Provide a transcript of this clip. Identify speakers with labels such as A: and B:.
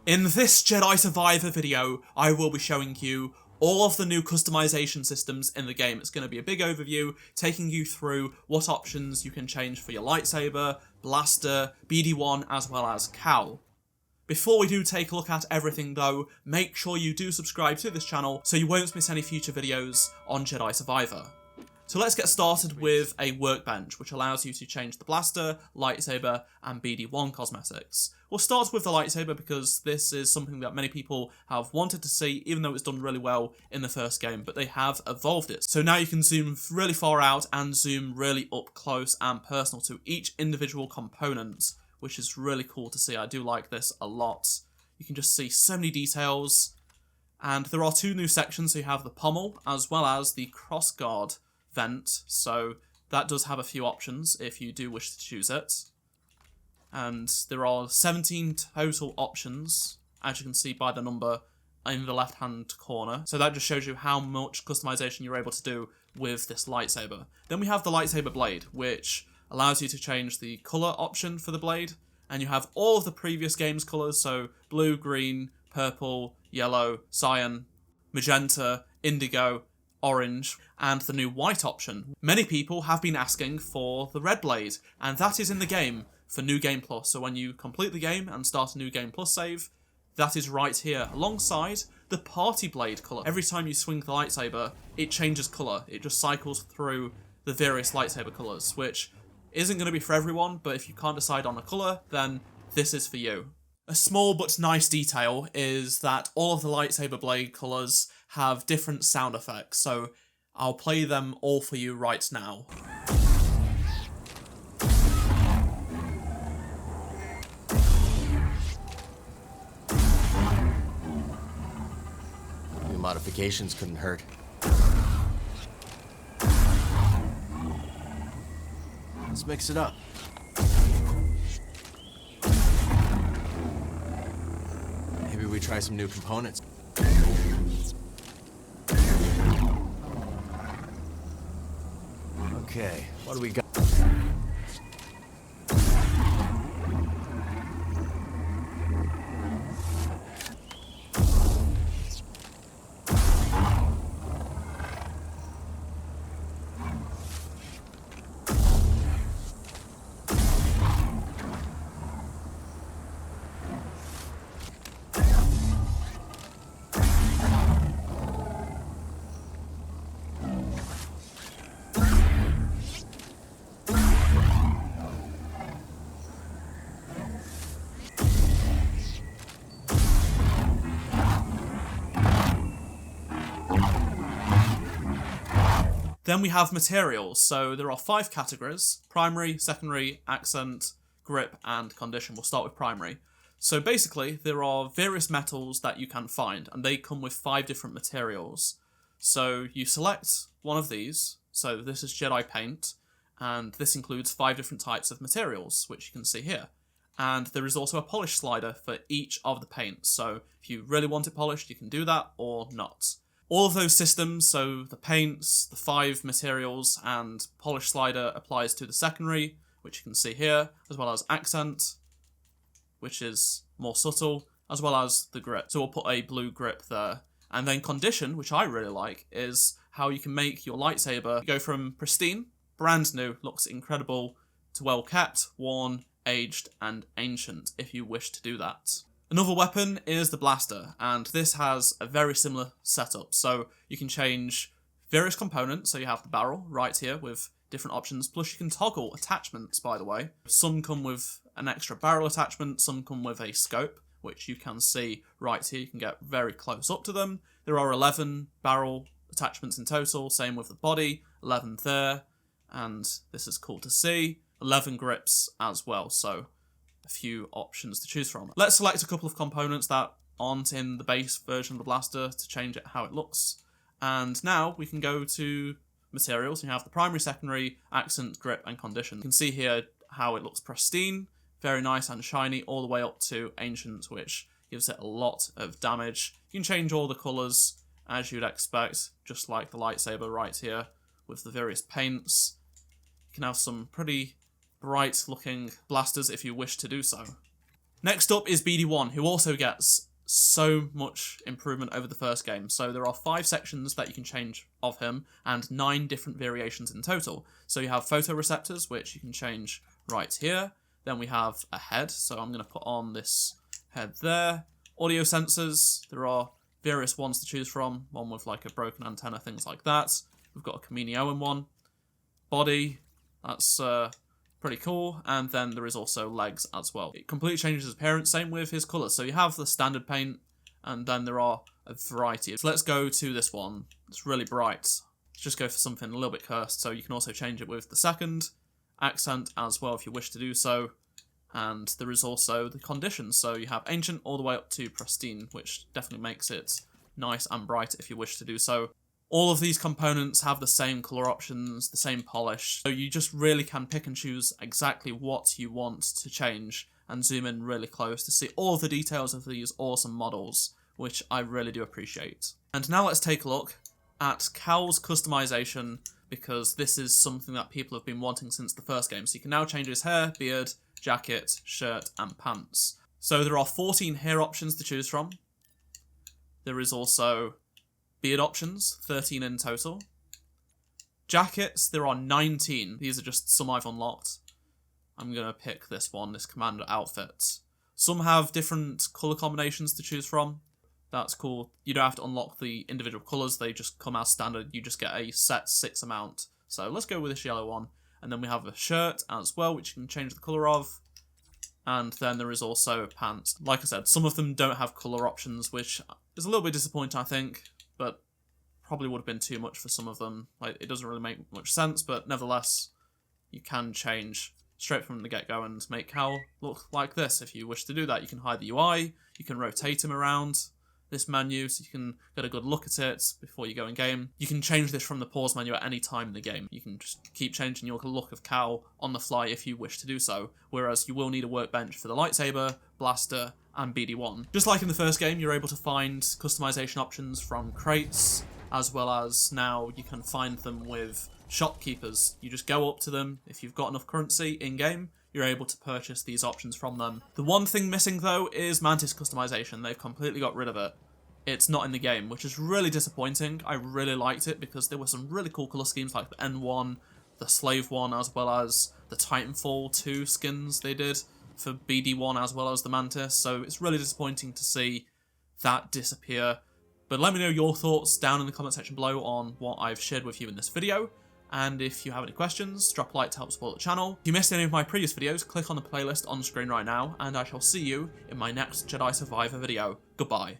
A: In this Jedi Survivor video, I will be showing you all of the new customization systems in the game. It's going to be a big overview, taking you through what options you can change for your lightsaber, blaster, BD-1, as well as cowl. Before we do take a look at everything though, make sure you do subscribe to this channel so you won't miss any future videos on Jedi Survivor. So let's get started with a workbench, which allows you to change the blaster, lightsaber, and BD-1 cosmetics. We'll start with the lightsaber because this is something that many people have wanted to see, even though it's done really well in the first game, but they have evolved it. So now you can zoom really far out and zoom really up close and personal to each individual component, which is really cool to see. I do like this a lot. You can just see so many details. And there are two new sections, so you have the pommel as well as the crossguard vent, so that does have a few options if you do wish to choose it. And there are 17 total options, as you can see by the number in the left hand corner. So that just shows you how much customization you're able to do with this lightsaber. Then we have the lightsaber blade, which allows you to change the colour option for the blade, and you have all of the previous game's colours, so blue, green, purple, yellow, cyan, magenta, indigo, orange, and the new white option. Many people have been asking for the red blade, and that is in the game for New Game Plus. So when you complete the game and start a New Game Plus save, that is right here, alongside the party blade colour. Every time you swing the lightsaber, it changes colour. It just cycles through the various lightsaber colours, which isn't going to be for everyone, but if you can't decide on a colour, then this is for you. A small but nice detail is that all of the lightsaber blade colours have different sound effects, so I'll play them all for you right now.
B: New modifications couldn't hurt. Let's mix it up. Maybe we try some new components. Okay, what do we got?
A: Then we have materials, so there are 5 categories: primary, secondary, accent, grip, and condition. We'll start with primary. So basically, there are various metals that you can find, and they come with 5 different materials. So you select one of these, so this is Jedi paint, and this includes 5 different types of materials, which you can see here. And there is also a polish slider for each of the paints, so if you really want it polished, you can do that or not. All of those systems, so the paints, the 5 materials, and polish slider applies to the secondary, which you can see here, as well as accent, which is more subtle, as well as the grip. So we'll put a blue grip there. And then condition, which I really like, is how you can make your lightsaber go from pristine, brand new, looks incredible, to well kept, worn, aged, and ancient, if you wish to do that. Another weapon is the blaster, and this has a very similar setup. So you can change various components, so you have the barrel right here with different options, plus you can toggle attachments, by the way. Some come with an extra barrel attachment, some come with a scope, which you can see right here. You can get very close up to them. There are 11 barrel attachments in total, same with the body, 11 there, and this is cool to see. 11 grips as well, so a few options to choose from. Let's select a couple of components that aren't in the base version of the blaster to change it how it looks. And now we can go to materials. You have the primary, secondary, accent, grip, and condition. You can see here how it looks pristine, very nice and shiny, all the way up to ancient, which gives it a lot of damage. You can change all the colours as you'd expect, just like the lightsaber right here with the various paints. You can have some pretty bright looking blasters if you wish to do so. Next up is BD-1, who also gets so much improvement over the first game. So there are 5 sections that you can change of him, and 9 different variations in total. So you have photoreceptors, which you can change right here. Then we have a head, so I'm going to put on this head there. Audio sensors, there are various ones to choose from. One with like a broken antenna, things like that. We've got a Kamini-Owen one. Body, that's pretty cool. And then there is also legs as well. It completely changes his appearance, same with his colours. So you have the standard paint, and then there are a variety. So let's go to this one. It's really bright. Let's just go for something a little bit cursed. So you can also change it with the second accent as well if you wish to do so. And there is also the conditions. So you have ancient all the way up to pristine, which definitely makes it nice and bright if you wish to do so. All of these components have the same colour options, the same polish, so you just really can pick and choose exactly what you want to change and zoom in really close to see all of the details of these awesome models, which I really do appreciate. And now let's take a look at Cal's customization, because this is something that people have been wanting since the first game. So you can now change his hair, beard, jacket, shirt and pants. So there are 14 hair options to choose from. There is also beard options, 13 in total. Jackets, there are 19. These are just some I've unlocked. I'm going to pick this one, this Commander outfit. Some have different colour combinations to choose from. That's cool. You don't have to unlock the individual colours, they just come as standard. You just get a set 6 amount. So let's go with this yellow one. And then we have a shirt as well, which you can change the colour of. And then there is also pants. Like I said, some of them don't have colour options, which is a little bit disappointing, I think. But probably would have been too much for some of them. Like, it doesn't really make much sense, but nevertheless, you can change straight from the get-go and make Cal look like this. If you wish to do that, you can hide the UI, you can rotate him around this menu so you can get a good look at it before you go in game. You can change this from the pause menu at any time in the game. You can just keep changing your look of Cal on the fly if you wish to do so, whereas you will need a workbench for the lightsaber, blaster, and BD-1. Just like in the first game, you're able to find customization options from crates, as well as now you can find them with shopkeepers. You just go up to them. If you've got enough currency in-game, you're able to purchase these options from them. The one thing missing though is Mantis Customization. They've completely got rid of it. It's not in the game, which is really disappointing. I really liked it because there were some really cool colour schemes like the N1, the Slave one, as well as the Titanfall 2 skins they did for BD-1 as well as the Mantis. So it's really disappointing to see that disappear. But let me know your thoughts down in the comment section below on what I've shared with you in this video. And if you have any questions, drop a like to help support the channel. If you missed any of my previous videos, click on the playlist on screen right now, and I shall see you in my next Jedi Survivor video. Goodbye.